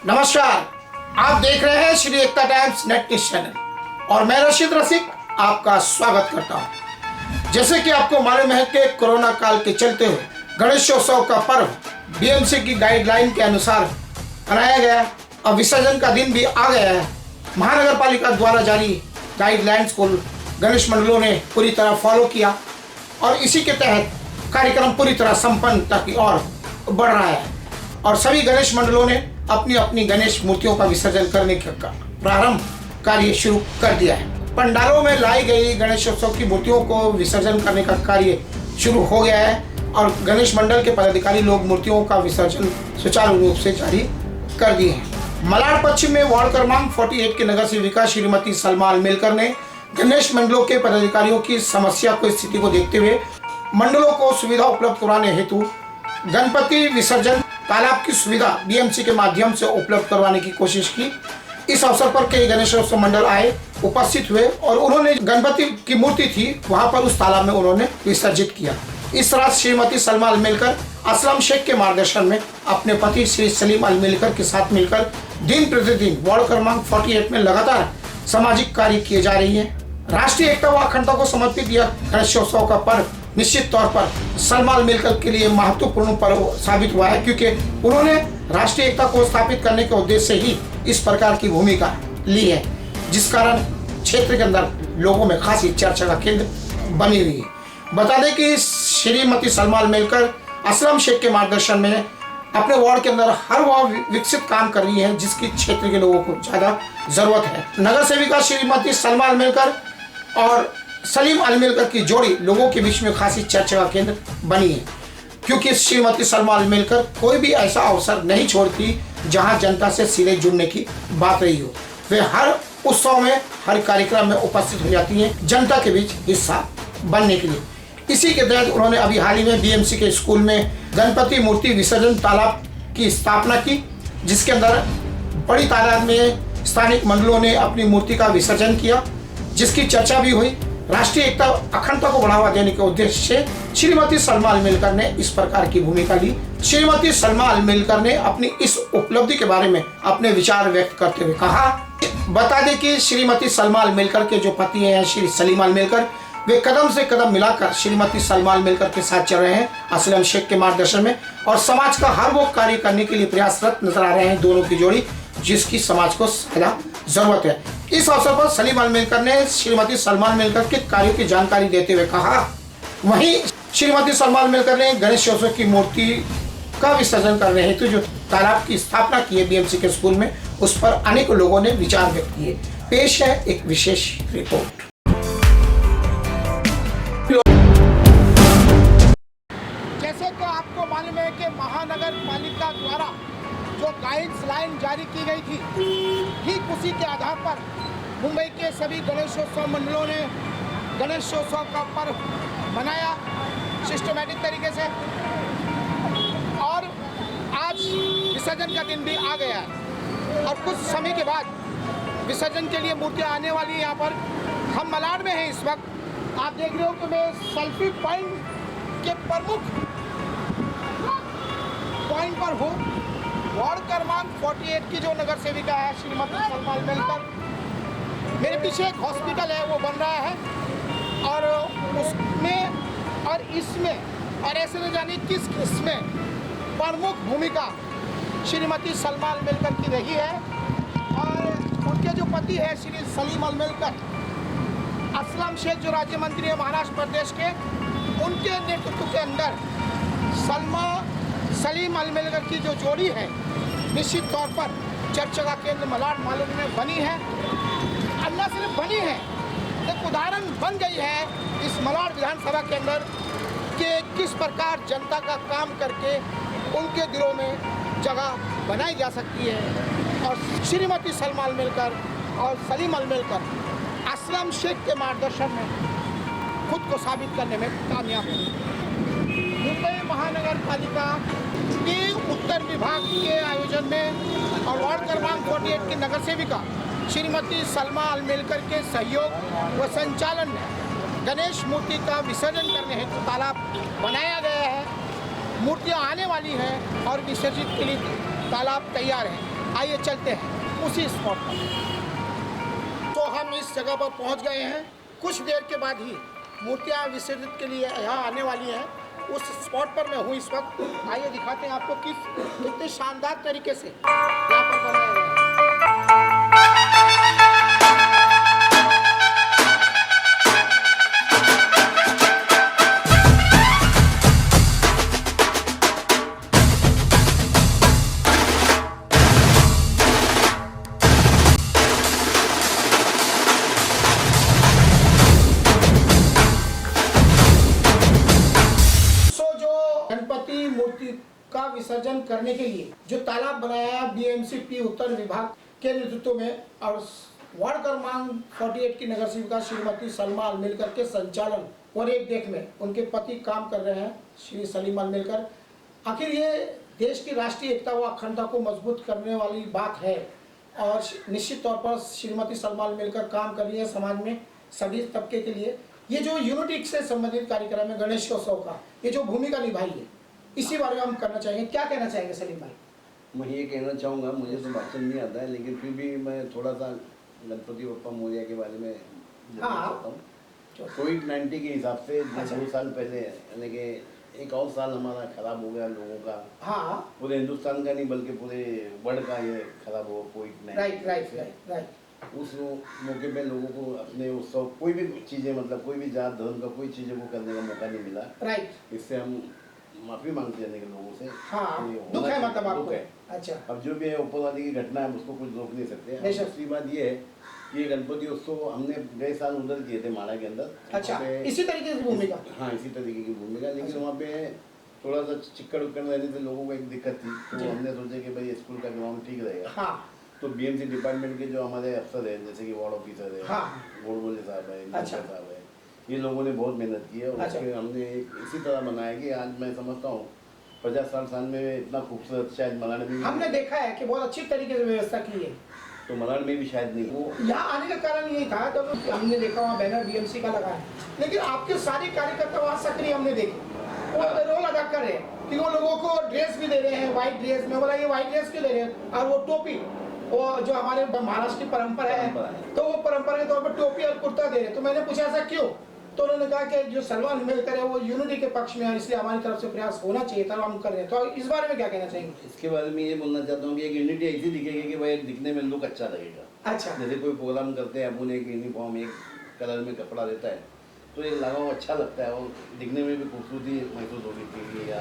नमस्कार, आप देख रहे हैं श्री एकता टाइम्स नेट न्यूज चैनल और मैं रशीद रसिक आपका स्वागत करता हूं। जैसे कि आपको मालूम है कि कोरोना काल के चलते हुए गणेशोत्सव का पर्व बीएमसी की गाइडलाइन के अनुसार मनाया गया और विसर्जन का दिन भी आ गया है। महानगर पालिका द्वारा जारी गाइडलाइंस को गणेश मंडलों ने पूरी तरह फॉलो किया और इसी के तहत कार्यक्रम पूरी तरह संपन्नता की ओर बढ़ रहा है और सभी गणेश मंडलों ने अपनी अपनी गणेश मूर्तियों का विसर्जन करने का प्रारंभ कार्य शुरू कर दिया है। पंडालों में लाई गई गणेशोत्सव की मूर्तियों को विसर्जन करने का कार्य शुरू हो गया है और गणेश मंडल के पदाधिकारी लोग मूर्तियों का विसर्जन सुचारू रूप से जारी कर दिए हैं। मलाड पश्चिम में वार्ड क्रमांक 48 के नगर सेविका श्रीमती सलमा अलमेलकर ने गणेश मंडलों के पदाधिकारियों की समस्या को स्थिति को देखते हुए मंडलों को सुविधा उपलब्ध कराने हेतु गणपति विसर्जन तालाब की सुविधा बीएमसी के माध्यम से उपलब्ध करवाने की कोशिश की। इस अवसर पर कई गणेशोत्सव मंडल आए, उपस्थित हुए और उन्होंने गणपति की मूर्ति थी वहां पर उस तालाब में उन्होंने विसर्जित किया। इस रात श्रीमती सलमा अलमेलकर असलम शेख के मार्गदर्शन में अपने पति श्री सलीम अलमेलकर के साथ मिलकर दिन प्रतिदिन वार्ड क्रमांक 48 में लगातार सामाजिक कार्य किए जा रही है। राष्ट्रीय एकता व अखंडता को समर्पित यह गणेशोत्सव का पर्व निश्चित तौर पर सलमा अलमेलकर के लिए महत्वपूर्ण पर्व साबित हुआ है, क्योंकि उन्होंने राष्ट्रीय एकता को स्थापित करने के उद्देश्य से ही इस प्रकार की भूमिका ली है, जिस कारण क्षेत्र के अंदर लोगों में खासी चर्चा का केंद्र बनी हुई है। बता दें कि श्रीमती सलमा अलमेलकर असलम शेख के मार्गदर्शन में अपने वार्ड के अंदर हर वह विकसित काम कर रही है जिसकी क्षेत्र के लोगों को ज्यादा जरूरत है। नगर सेविका श्रीमती सलमा अलमेलकर और सलीम अलमेलकर की जोड़ी लोगों के बीच में खासी चर्चा का केंद्र बनी है, क्योंकि श्रीमती सलमा अलमेलकर कोई भी ऐसा अवसर नहीं छोड़ती जहां जनता से सीधे जुड़ने की बात रही हो। वे हर उत्सव में, हर कार्यक्रम में उपस्थित हो जाती हैं जनता के बीच हिस्सा बनने के लिए। इसी के तहत उन्होंने अभी हाल ही में बीएमसी के स्कूल में गणपति मूर्ति विसर्जन तालाब की स्थापना की, जिसके अंदर बड़ी तादाद में स्थानिक मंडलों ने अपनी मूर्ति का विसर्जन किया, जिसकी चर्चा भी हुई। राष्ट्रीय एकता अखंडता को बढ़ावा देने के उद्देश्य से श्रीमती सलमा अलमेलकर ने इस प्रकार की भूमिका ली। श्रीमती सलमा अलमेलकर ने अपनी इस उपलब्धि के बारे में अपने विचार व्यक्त करते हुए कहा, बता दें कि श्रीमती सलमा अलमेलकर के जो पति हैं श्री सलीम अलमेलकर, वे कदम से कदम मिलाकर श्रीमती सलमा अलमेलकर के साथ चल रहे हैं असलम शेख के मार्गदर्शन में और समाज का हर वो कार्य करने के लिए प्रयासरत नजर आ रहे हैं दोनों की जोड़ी, जिसकी समाज को सदा जरूरत है। इस अवसर पर सलीम अलमेलकर ने श्रीमती सलमा अलमेलकर के कार्यों की जानकारी देते हुए कहा, वहीं श्रीमती सलमा अलमेलकर ने गणेशोत्सव की मूर्ति का विसर्जन करने हेतु जो तालाब की स्थापना की है बीएमसी के स्कूल में, उस पर अनेकों लोगों ने विचार व्यक्त किए। पेश है एक विशेष रिपोर्ट। जैसे कि आपको मालूम है कि महानगर पालिका द्वारा जो गाइडलाइन जारी की गई थी, ठीक उसी के आधार पर मुंबई के सभी गणेशोत्सव मंडलों ने गणेशोत्सव का पर्व मनाया सिस्टमैटिक तरीके से और आज विसर्जन का दिन भी आ गया है और कुछ समय के बाद विसर्जन के लिए मूर्तियां आने वाली है। यहाँ पर हम मलाड में हैं इस वक्त। आप देख रहे हो कि मैं सेल्फी पॉइंट के प्रमुख पॉइंट पर हूँ। वार्ड क्रमांक 48 की जो नगर सेविका है श्रीमती सलमा अलमेलकर, मेरे पीछे एक हॉस्पिटल है वो बन रहा है और उसमें और इसमें और ऐसे न जाने किसमें प्रमुख भूमिका श्रीमती सलमा अलमेलकर की रही है और उनके जो पति है श्री सलीम अलमेलकर, असलम शेख जो राज्य मंत्री है महाराष्ट्र प्रदेश के, उनके नेतृत्व के अंदर सलीम अलमेलकर की जो जोड़ी है निश्चित तौर पर चर्चा का केंद्र मलाड मालूम में बनी है। अल्लाह सिर्फ बनी है, एक उदाहरण बन गई है इस मलाड विधानसभा के अंदर कि किस प्रकार जनता का काम करके उनके दिलों में जगह बनाई जा सकती है। और श्रीमती सलमा अलमेलकर और सलीम अलमेलकर असलम शेख के मार्गदर्शन में खुद को साबित करने में कामयाब हुए। मुंबई महानगर पालिका के उत्तर विभाग के आयोजन में और वार्ड क्रमांक 48 की नगर सेविका श्रीमती सलमा अलमेलकर के सहयोग व संचालन में गणेश मूर्ति का विसर्जन करने हेतु तालाब बनाया गया है। मूर्तियां आने वाली हैं और विसर्जित के लिए तालाब तैयार है। आइए चलते हैं उसी स्पॉट पर। तो हम इस जगह पर पहुंच गए हैं। कुछ देर के बाद ही मूर्तियां विसर्जित के लिए यहाँ आने वाली हैं। उस स्पॉट पर मैं हूँ इस वक्त। आइए दिखाते हैं आपको कितने शानदार तरीके से यहाँ पर बनाया गया है। गणपति मूर्ति का विसर्जन करने के लिए जो तालाब बनाया बीएमसी उत्तर विभाग के नेतृत्व में और वार्ड क्रमांक 48 की नगर सेविका श्रीमती सलमा अलमेलकर के संचालन और एक देख में उनके पति काम कर रहे हैं श्री सलीम अलमेलकर। आखिर ये देश की राष्ट्रीय एकता व अखंडता को मजबूत करने वाली बात है और निश्चित तौर पर श्रीमती सलमा अलमेलकर काम कर रही है समाज में सभी तबके के लिए। ये जो यूनिटी से संबंधित कार्यक्रम है गणेशोत्सव का, ये जो भूमिका निभाई है, इसी बारे में हम करना चाहेंगे। क्या कहना चाहेंगे सलीम भाई? मैं ये कहना चाहूँगा, मुझे तो भाषण नहीं आता है, लेकिन फिर भी मैं थोड़ा सा गणपति बप्पा मोरिया के बारे में जानना चाहता हूँ। कोविड-19 के हिसाब से 2 साल पहले यानी कि एक और साल हमारा खराब हो गया लोगों का। हाँ, पूरे हिंदुस्तान का नहीं बल्कि पूरे वर्ल्ड का ये खराब हुआ कोविड-19। राइट। उस मौके पे लोगों को अपने उत्सव कोई भी चीज़ें मतलब कोई भी जात धर्म का कोई चीज़ों को करने का मौका नहीं मिला। राइट। इससे हम माफ़ी मांगते हैं लोगों से। हाँ, दुख है मतलब आपको। है। अच्छा। अब जो भी है ऊपर वाले की घटना है उसको कुछ रोक नहीं सकते। दूसरी बात ये है कि ये गणपति उत्सव हमने गए साल उधर किए थे माड़ा के अंदर। अच्छा, इसी तरीके की भूमिका? हाँ, इसी तरीके की भूमिका, लेकिन वहाँ पे थोड़ा सा चिक्कड़ उक्कड़ रहने से लोगों को एक दिक्कत थी, तो हमने सोचा कि भाई स्कूल का ग्राउंड ठीक रहेगा। हाँ। तो बीएमसी डिपार्टमेंट के जो हमारे अफसर हैं जैसे कि वार्ड ऑफिसर है, बोर्ड बोले साहब है, साहब है, ये लोगों ने बहुत मेहनत की है और उसके हमने इसी तरह बनाया कि आज मैं समझता हूँ 50 साल में इतना खूबसूरत शायद मलाड में हमने देखा है कि बहुत अच्छी तरीके से व्यवस्था की है। तो मलाड में भी शायद नहीं वो यहाँ आने का कारण यही था जब हमने देखा वहाँ बैनर बीएमसी का लगा है, लेकिन आपके सारे कार्यकर्ता वहाँ सक्रिय हमने देखे, वो रोल अदा कर रहे हैं कि वो लोगों को ड्रेस भी दे रहे हैं व्हाइट ड्रेस में। बोला ये व्हाइट ड्रेस क्यों दे रहे हैं? और वो टोपी, वो जो हमारे महाराष्ट्र की परंपरा है, तो वो परंपरा के तौर पर टोपी और कुर्ता दे रहे हैं। तो मैंने पूछा ऐसा क्यों? तो उन्होंने कहा कि जो सलमा अलमेलकर है वो यूनिटी के पक्ष में है, इसलिए हमारी तरफ से प्रयास होना चाहिए था, हम कर रहे हैं। तो इस बारे में क्या कहना चाहेंगे? इसके बारे में ये बोलना चाहता हूँ कि एक यूनिटी ऐसी दिखेगी कि भाई दिखने में लुक अच्छा लगेगा। अच्छा। जैसे कोई प्रोग्राम करते हैं अपन एक यूनिफॉर्म एक कलर में कपड़ा रहता है तो एक लगाव अच्छा लगता है और दिखने में भी खूबसूरती महसूस होगी टीवी या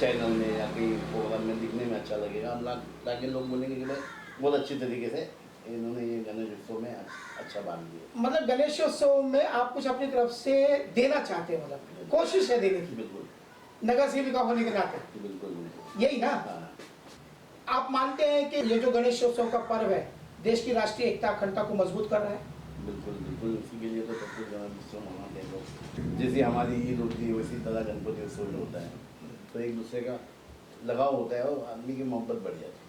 चैनल में या कहीं प्रोग्राम में दिखने में अच्छा लगेगा। हम ताकि लोग बोलेंगे कि भाई बहुत अच्छी तरीके से इन्होंने ये गणेश उत्सव में अच्छा बांध दिया। मतलब गणेशोत्सव में आप कुछ अपनी तरफ से देना चाहते हैं, मतलब कोशिश है देने की? बिल्कुल। नगर सेविका होने के नाते? बिल्कुल। यही ना? आप मानते हैं कि ये जो गणेशोत्सव का पर्व है देश की राष्ट्रीय एकता अखंडता को मजबूत कर रहा है? बिल्कुल। इसी के लिए तो सब कुछ गणेशोत्सव मनाते हैं लोग। जैसे हमारी ईद होती है वैसी तरह गणपति उत्सव होता है, तो एक दूसरे का लगाव होता है और आदमी की मोहब्बत बढ़ जाती है।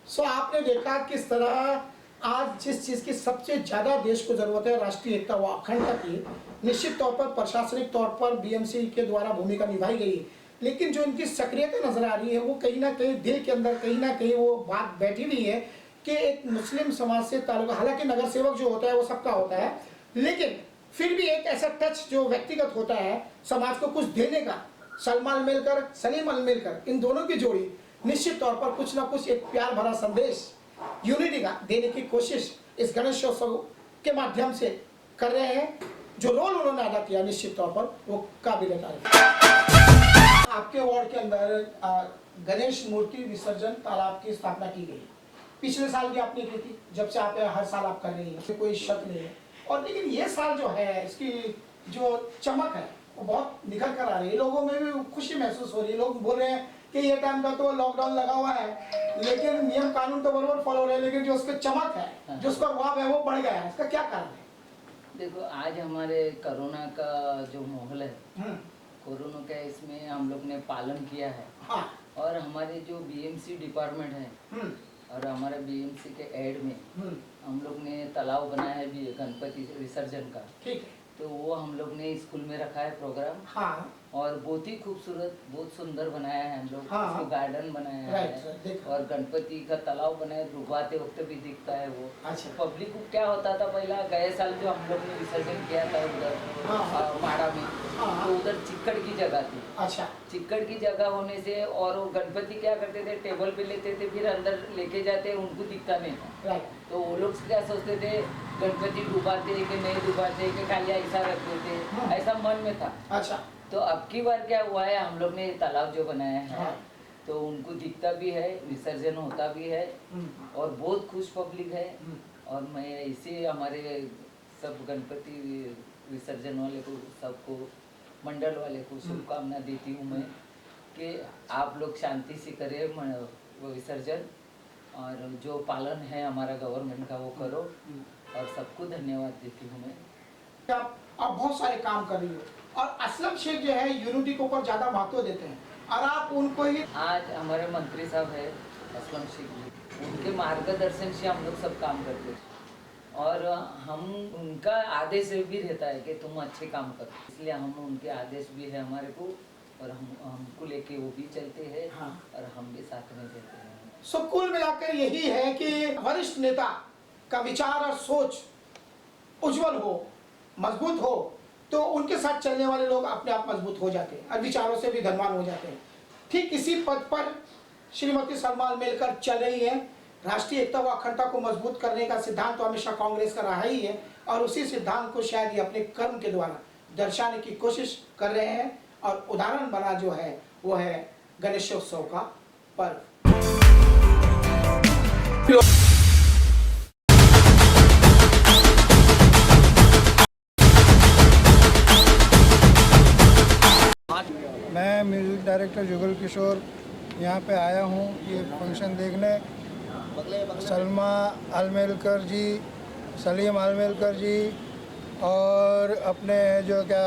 सो आपने देखा किस तरह आज जिस चीज़ की सबसे ज़्यादा देश को ज़रूरत है राष्ट्रीय एकता व अखंडता की, निश्चित तौर पर प्रशासनिक तौर पर बीएमसी के द्वारा भूमिका निभाई गई है, लेकिन जो इनकी सक्रियता नजर आ रही है वो कहीं ना कहीं दिल के अंदर कहीं ना कहीं वो बात बैठी हुई है कि एक मुस्लिम समाज से ताल्लुक, हालांकि नगर सेवक जो होता है वो सबका होता है, लेकिन फिर भी एक ऐसा टच जो व्यक्तिगत होता है समाज को कुछ देने का। सलमा अलमेलकर, सलीम अलमेलकर, इन दोनों की जोड़ी निश्चित तौर पर कुछ ना कुछ एक प्यार भरा संदेश यूनिटी का देने की कोशिश इस गणेशोत्सव के माध्यम से कर रहे हैं। जो रोल उन्होंने अदा किया निश्चित तौर पर वो काबिल तारीफ। आपके वार्ड के अंदर गणेश मूर्ति विसर्जन तालाब की स्थापना की गई, पिछले साल भी आपने की थी, जब से आप हर साल आप कर रही हैं, कोई शक नहीं है। और लेकिन ये साल जो है इसकी जो चमक है वो बहुत निखर कर आ रही है, लोगों में भी खुशी महसूस हो रही है। लोग बोल रहे हैं कि ये टाइम का तो लॉकडाउन लगा हुआ है, लेकिन नियम कानून तो बराबर फॉलो हो रहे हैं, लेकिन जो उसकी चमक है, जो उसका वाव है वो बढ़ गया है। इसका क्या कारण है? देखो, आज हमारे कोरोना का जो माहौल है, कोरोना का इसमें हम लोग ने पालन किया है। हाँ। और हमारे जो बीएमसी डिपार्टमेंट है और हमारे बीएमसी के एड में हम लोग ने तालाब बनाया है भी गणपति विसर्जन का। ठीक है। तो वो हम लोग ने स्कूल में रखा है प्रोग्राम। हाँ और बहुत ही खूबसूरत, बहुत सुंदर बनाया है हम लोग। हाँ, उसको गार्डन बनाया राइट, है देखा। और गणपति का तालाब बनाया, डुबाते वक्त भी दिखता है वो। अच्छा। पब्लिक को क्या होता था पहला, गए साल जो हम लोग ने विसर्जन किया था उधर हाँ। माड़ा में, हाँ। तो उधर चिक्कड़ की जगह थी। अच्छा चिक्कड़ की जगह होने से, और वो गणपति क्या करते थे, टेबल पे लेते थे, फिर अंदर लेके जाते, उनको दिखता नहीं था। राइट तो वो लोग क्या सोचते थे, गणपति डुबाते कि नहीं डुबाते, कि खाली ऐसा रखते थे, ऐसा मन में था। अच्छा तो अब की बार क्या हुआ है, हम लोग ने तालाब जो बनाया है, हाँ। तो उनको दिखता भी है, विसर्जन होता भी है, और बहुत खुश पब्लिक है। और मैं इसे हमारे सब गणपति विसर्जन वाले को, सबको, मंडल वाले को शुभकामना देती हूँ मैं, कि आप लोग शांति से करें वो विसर्जन, और जो पालन है हमारा गवर्नमेंट का वो करो, और सबको धन्यवाद देती हूँ मैं। आप बहुत सारे काम कर रही हो, और असलम शेख जो है यूनिटी के ऊपर ज्यादा महत्व देते हैं, और आप उनको ही आज हमारे मंत्री साहब है असलम शेख जी, उनके मार्गदर्शन से हम लोग सब काम करते हैं, और हम उनका आदेश भी रहता है कि तुम अच्छे काम करो, इसलिए हम उनके आदेश भी है हमारे को, और हमको लेके वो भी चलते हैं। हाँ। और हम भी साथ में चलते हैं। सो कुल मिलाकर यही है कि वरिष्ठ नेता का विचार और सोच उज्जवल हो, मजबूत हो, तो उनके साथ चलने वाले लोग अपने आप मजबूत हो जाते हैं और विचारों से भी धनवान हो जाते हैं। ठीक इसी पद पर श्रीमती सलमा अलमेलकर चल रही है। राष्ट्रीय एकता व अखंडता को मजबूत करने का सिद्धांत तो हमेशा कांग्रेस का रहा ही है, और उसी सिद्धांत को शायद ये अपने कर्म के द्वारा दर्शाने की कोशिश कर रहे हैं, और उदाहरण बना जो है वो है गणेशोत्सव का पर्व। मैं म्यूज़िक डायरेक्टर जुगल किशोर यहाँ पे आया हूँ ये फंक्शन देखने। सलमा अलमेलकर जी, सलीम अलमेलकर जी, और अपने जो क्या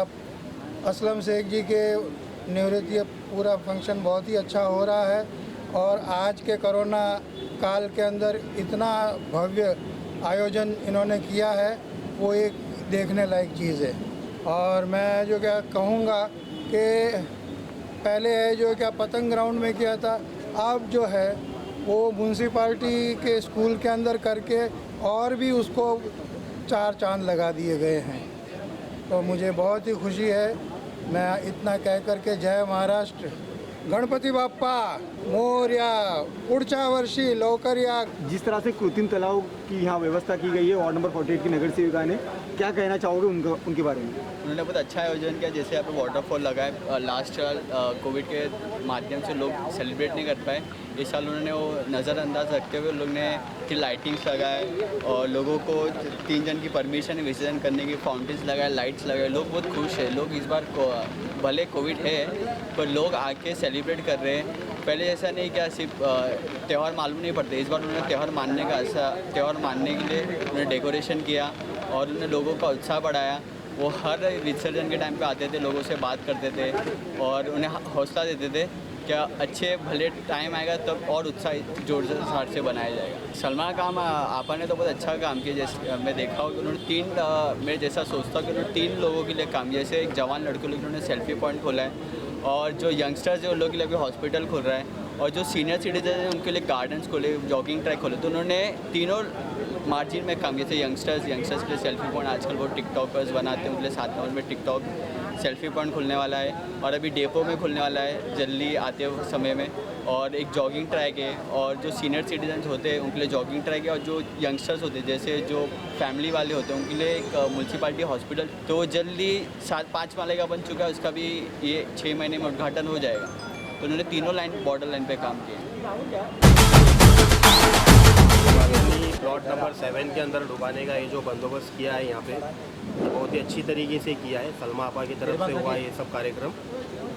असलम शेख जी के निवृत्ति, ये पूरा फंक्शन बहुत ही अच्छा हो रहा है। और आज के कोरोना काल के अंदर इतना भव्य आयोजन इन्होंने किया है, वो एक देखने लायक चीज़ है। और मैं जो क्या कहूँगा कि पहले है जो क्या पतंग ग्राउंड में किया था, अब जो है वो म्यूनसिपाल्टी के स्कूल के अंदर करके और भी उसको 4 चांद लगा दिए गए हैं। तो मुझे बहुत ही खुशी है। मैं इतना कह करके जय महाराष्ट्र, गणपति बाप्पा मोरया, पुढच्या वर्षी लवकर या। जिस तरह से कृत्रिम तालाब की यहाँ व्यवस्था की गई है वार्ड नंबर 48 की नगर सेविका ने, क्या कहना चाहोगे उनके बारे में? उन्होंने बहुत अच्छा आयोजन किया। जैसे यहाँ पे वाटरफॉल लगा है, लास्ट साल कोविड के माध्यम से लोग सेलिब्रेट नहीं कर पाए, इस साल उन्होंने वो नज़रअंदाज रखते हुए लोग ने फिर लाइटिंग्स लगाए, और लोगों को 3 जन की परमिशन विसर्जन करने की, फाउंटेन्स लगाए, लाइट्स लगाए। लोग बहुत खुश है। लोग इस बार भले कोविड है पर लोग आके सेलिब्रेट कर रहे हैं। पहले ऐसा नहीं क्या सिर्फ त्यौहार मालूम नहीं पड़ते, इस बार उन्होंने त्यौहार मानने का ऐसा त्यौहार मानने के लिए उन्होंने डेकोरेशन किया, और उन्होंने लोगों का उत्साह बढ़ाया। वो हर विसर्जन के टाइम पे आते थे, लोगों से बात करते थे और उन्हें हौसला देते थे क्या अच्छे भले टाइम आएगा तब और उत्साह जोर शोर से बनाया जाएगा। सलमा का काम आपा ने तो बहुत अच्छा काम किया। जैसे मैं देखा हूँ कि उन्होंने 3 मैं जैसा सोचता हूँ कि उन्होंने 3 लोगों के लिए काम, जैसे एक जवान लड़कों के लिए उन्होंने सेल्फी पॉइंट खोला है, और जो यंगस्टर्स है उन लोगों के लिए अभी हॉस्पिटल खुल रहा है, और जो सीनियर सिटीजन है उनके लिए गार्डन्स खोले, जॉगिंग ट्रैक खोले। तो उन्होंने तीनों मार्जिन में काम, जैसे यंगस्टर्स के लिए सेल्फी पॉइंट, आजकल वो टिकटॉकर्स बनाते हैं, उनके लिए 7 नंबर में टिकटॉक सेल्फी पॉइंट खुलने वाला है, और अभी डेपो में खुलने वाला है जल्दी आते हुए समय में, और एक जॉगिंग ट्रैक है, और जो सीनियर सिटीजन होते हैं उनके लिए जॉगिंग ट्रैक है, और जो यंगस्टर्स होते हैं जैसे जो फैमिली वाले होते हैं उनके लिए एक म्यूनसिपाल्टी हॉस्पिटल तो जल्दी 7-5 माले का बन चुका है, उसका भी ये 6 महीने में उद्घाटन हो जाएगा। तो उन्होंने तीनों लाइन बॉर्डर लाइन पे काम किया। प्लॉट नंबर 7 के अंदर डुबाने का ये जो बंदोबस्त किया है यहाँ पे, ये बहुत ही अच्छी तरीके से किया है। सलमा आपा की तरफ से हुआ ये सब कार्यक्रम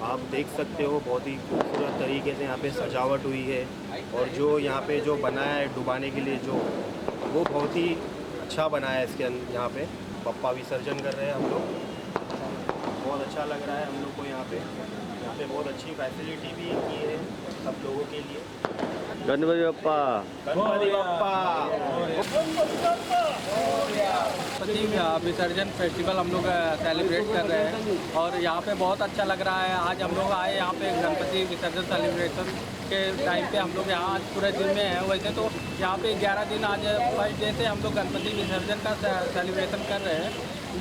आप देख सकते हो। बहुत ही खूबसूरत तरीके से यहाँ पे सजावट हुई है, और जो यहाँ पे जो बनाया है डुबाने के लिए जो, वो बहुत ही अच्छा बनाया है। इसके यहाँ पे पप्पा विसर्जन कर रहे हैं हम लोग, बहुत अच्छा लग रहा है हम लोग को यहाँ पे। यहाँ पे बहुत अच्छी फैसिलिटी भी की है सब लोगों के लिए। गणपति बप्पा। गणपति बप्पा। गणपति विसर्जन फेस्टिवल हम लोग सेलिब्रेट कर रहे हैं और यहाँ पे बहुत अच्छा लग रहा है। आज हम लोग आए यहाँ पे गणपति विसर्जन सेलिब्रेशन के टाइम पे हम लोग यहाँ आज पूरे दिन में हैं। वैसे तो यहाँ पे 11 दिन आज फर्स्ट डे से हम लोग गणपति विसर्जन का सेलिब्रेशन कर रहे हैं,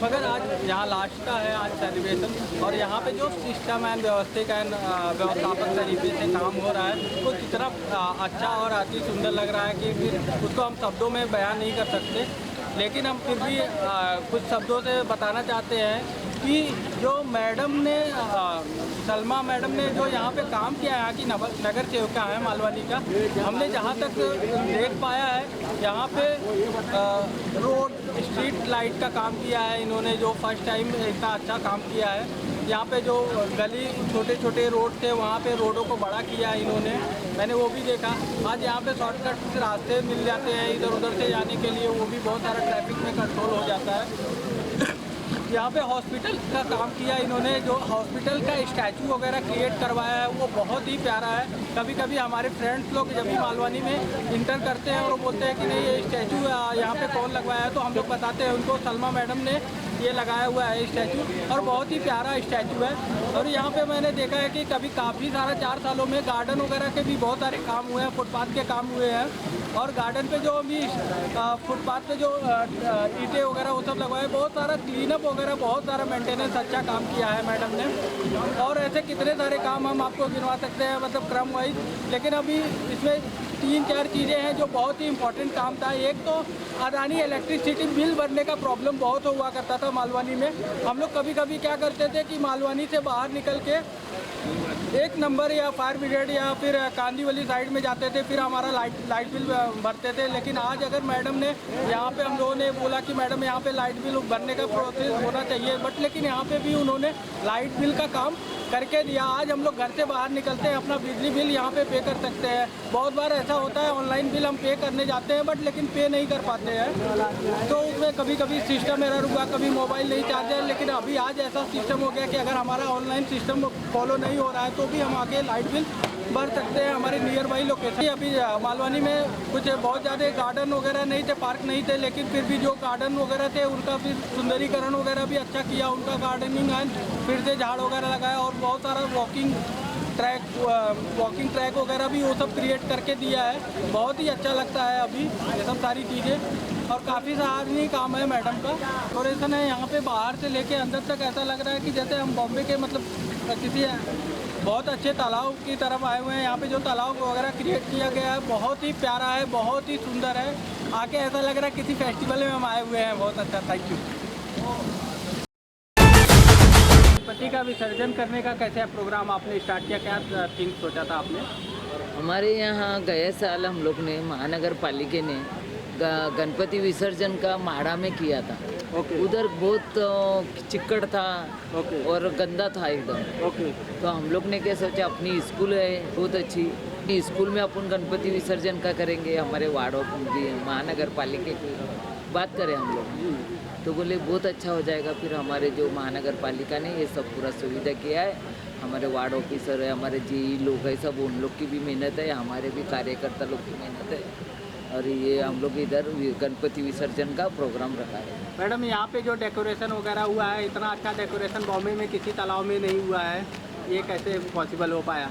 मगर आज यहाँ लास्ट का है आज सेलिब्रेशन। और यहाँ पे जो सिस्टम एंड व्यवस्थित एंड व्यवस्थापन तरीके से काम हो रहा है वो कितना अच्छा और अति सुंदर लग रहा है कि फिर उसको हम शब्दों में बयान नहीं कर सकते। लेकिन हम फिर भी कुछ शब्दों से बताना चाहते हैं कि जो मैडम ने सलमा मैडम ने जो यहाँ पे काम किया है, यहाँ की नगर सेविका है मालवानी का, हमने जहाँ तक देख पाया है यहाँ पे रोड स्ट्रीट लाइट का काम किया है इन्होंने, जो फर्स्ट टाइम इतना अच्छा काम किया है। यहाँ पे जो गली छोटे छोटे रोड थे वहाँ पे रोडों को बड़ा किया है इन्होंने, मैंने वो भी देखा। आज यहाँ पे शॉर्टकट रास्ते मिल जाते हैं इधर उधर से जाने के लिए, वो भी बहुत सारा ट्रैफिक में कंट्रोल हो जाता है। यहाँ पे हॉस्पिटल का काम किया इन्होंने, जो हॉस्पिटल का स्टैचू वगैरह क्रिएट करवाया है वो बहुत ही प्यारा है। कभी कभी हमारे फ्रेंड्स लोग जब भी मालवानी में इंटर करते हैं और वो बोलते हैं कि नहीं ये स्टैचू यहाँ पे कौन लगवाया है, तो हम लोग बताते हैं उनको सलमा मैडम ने ये लगाया हुआ है स्टैचू, और बहुत ही प्यारा स्टैचू है। और यहाँ पे मैंने देखा है कि कभी काफ़ी सारा 4 सालों में गार्डन वगैरह के भी बहुत सारे काम हुए हैं, फुटपाथ के काम हुए हैं। और गार्डन पे जो अभी फुटपाथ पे जो ईंटें वगैरह वो सब लगवाए, बहुत सारा क्लीनअप वगैरह, बहुत सारा मेंटेनेंस अच्छा काम किया है मैडम ने। और ऐसे कितने सारे काम हम आपको गिनवा सकते हैं मतलब क्रम वाइज, लेकिन अभी इसमें 3-4 चीज़ें हैं जो बहुत ही इम्पोर्टेंट काम था। एक तो अदानी इलेक्ट्रिसिटी बिल भरने का प्रॉब्लम बहुत हुआ करता था मालवानी में। हम लोग कभी कभी क्या करते थे कि मालवानी से बाहर निकल के 1 नंबर या फायर ब्रिगेड या फिर कांदी वाली साइड में जाते थे, फिर हमारा लाइट बिल भरते थे। लेकिन आज अगर मैडम ने यहाँ पे हम लोगों ने बोला कि मैडम यहाँ पे लाइट बिल भरने का प्रोसेस होना चाहिए, बट लेकिन यहाँ पे भी उन्होंने लाइट बिल का काम करके दिया। आज हम लोग घर से बाहर निकलते हैं, अपना बिजली बिल यहाँ पे पे कर सकते हैं। बहुत बार ऐसा होता है ऑनलाइन बिल हम पे करने जाते हैं बट लेकिन पे नहीं कर पाते हैं, तो उसमें कभी कभी सिस्टम एरर हुआ, कभी मोबाइल नहीं चार्ज है। लेकिन अभी आज ऐसा सिस्टम हो गया कि अगर हमारा ऑनलाइन सिस्टम फॉलो नहीं हो रहा है तो भी हम आके लाइट बिल भर सकते हैं हमारे नियर बाई लोकेशन। अभी मालवानी में कुछ बहुत ज़्यादा गार्डन वगैरह नहीं थे, पार्क नहीं थे, लेकिन फिर भी जो गार्डन वगैरह थे उनका फिर सुंदरीकरण वगैरह भी अच्छा किया, उनका गार्डनिंग एंड फिर से झाड़ वगैरह लगाया और बहुत सारा वॉकिंग ट्रैक वगैरह भी वो सब क्रिएट करके दिया है। बहुत ही अच्छा लगता है अभी ये सब सारी चीज़ें, और काफ़ी सराहनीय काम है मैडम का। डेकोरेशन है यहाँ पे बाहर से लेके अंदर तक, ऐसा लग रहा है कि जैसे हम बॉम्बे के मतलब किसी बहुत अच्छे तालाब की तरफ आए हुए हैं। यहाँ पे जो तालाब वगैरह क्रिएट किया गया है बहुत ही प्यारा है, बहुत ही सुंदर है। आके ऐसा लग रहा है किसी फेस्टिवल में हम आए हुए हैं। बहुत अच्छा, थैंक यू। गणपति का विसर्जन करने का कैसे प्रोग्राम आपने स्टार्ट किया, क्या थिंक सोचा था आपने? हमारे यहाँ गए साल हम लोग ने महानगर पालिका ने गणपति विसर्जन का माड़ा में किया था। उधर बहुत चिक्कड़ था और गंदा था एकदम। तो हम लोग ने क्या सोचा, अपनी स्कूल है बहुत अच्छी, स्कूल में अपन गणपति विसर्जन का करेंगे। हमारे वार्डों महानगर पालिका की बात करें हम लोग, तो बोले बहुत अच्छा हो जाएगा। फिर हमारे जो महानगर पालिका ने ये सब पूरा सुविधा किया है, हमारे वार्ड ऑफिसर है, हमारे जी लोग है, सब उन लोग की भी मेहनत है, हमारे भी कार्यकर्ता लोग की मेहनत है, और ये हम लोग इधर गणपति विसर्जन का प्रोग्राम रखा है। मैडम यहाँ पे जो डेकोरेशन वगैरह हुआ है, इतना अच्छा डेकोरेशन बॉम्बे में किसी तालाब में नहीं हुआ है, ये कैसे पॉसिबल हो पाया?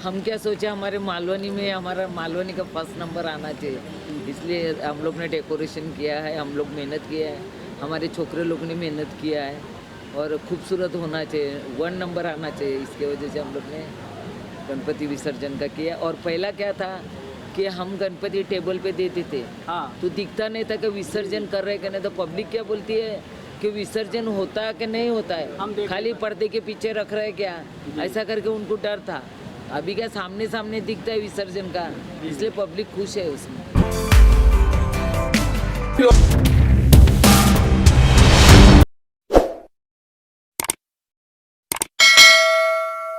हम क्या सोचे, हमारे मालवनी में हमारा मालवनी का फर्स्ट नंबर आना चाहिए, इसलिए हम लोग ने डेकोरेशन किया है, हम लोग मेहनत किया है, हमारे छोकरे लोग ने मेहनत किया है, और खूबसूरत होना चाहिए, 1 नंबर आना चाहिए। इसके वजह से हम लोग ने गणपति विसर्जन का किया। और पहला क्या था कि हम गणपति टेबल पे देते थे, हाँ, तो दिखता नहीं था कि विसर्जन कर रहे कि नहीं, तो पब्लिक क्या बोलती है कि विसर्जन होता है कि नहीं होता है, खाली पर्दे के पीछे रख रहे क्या, ऐसा करके उनको डर था। अभी क्या सामने सामने दिखता है विसर्जन का, इसलिए पब्लिक खुश है उसमें।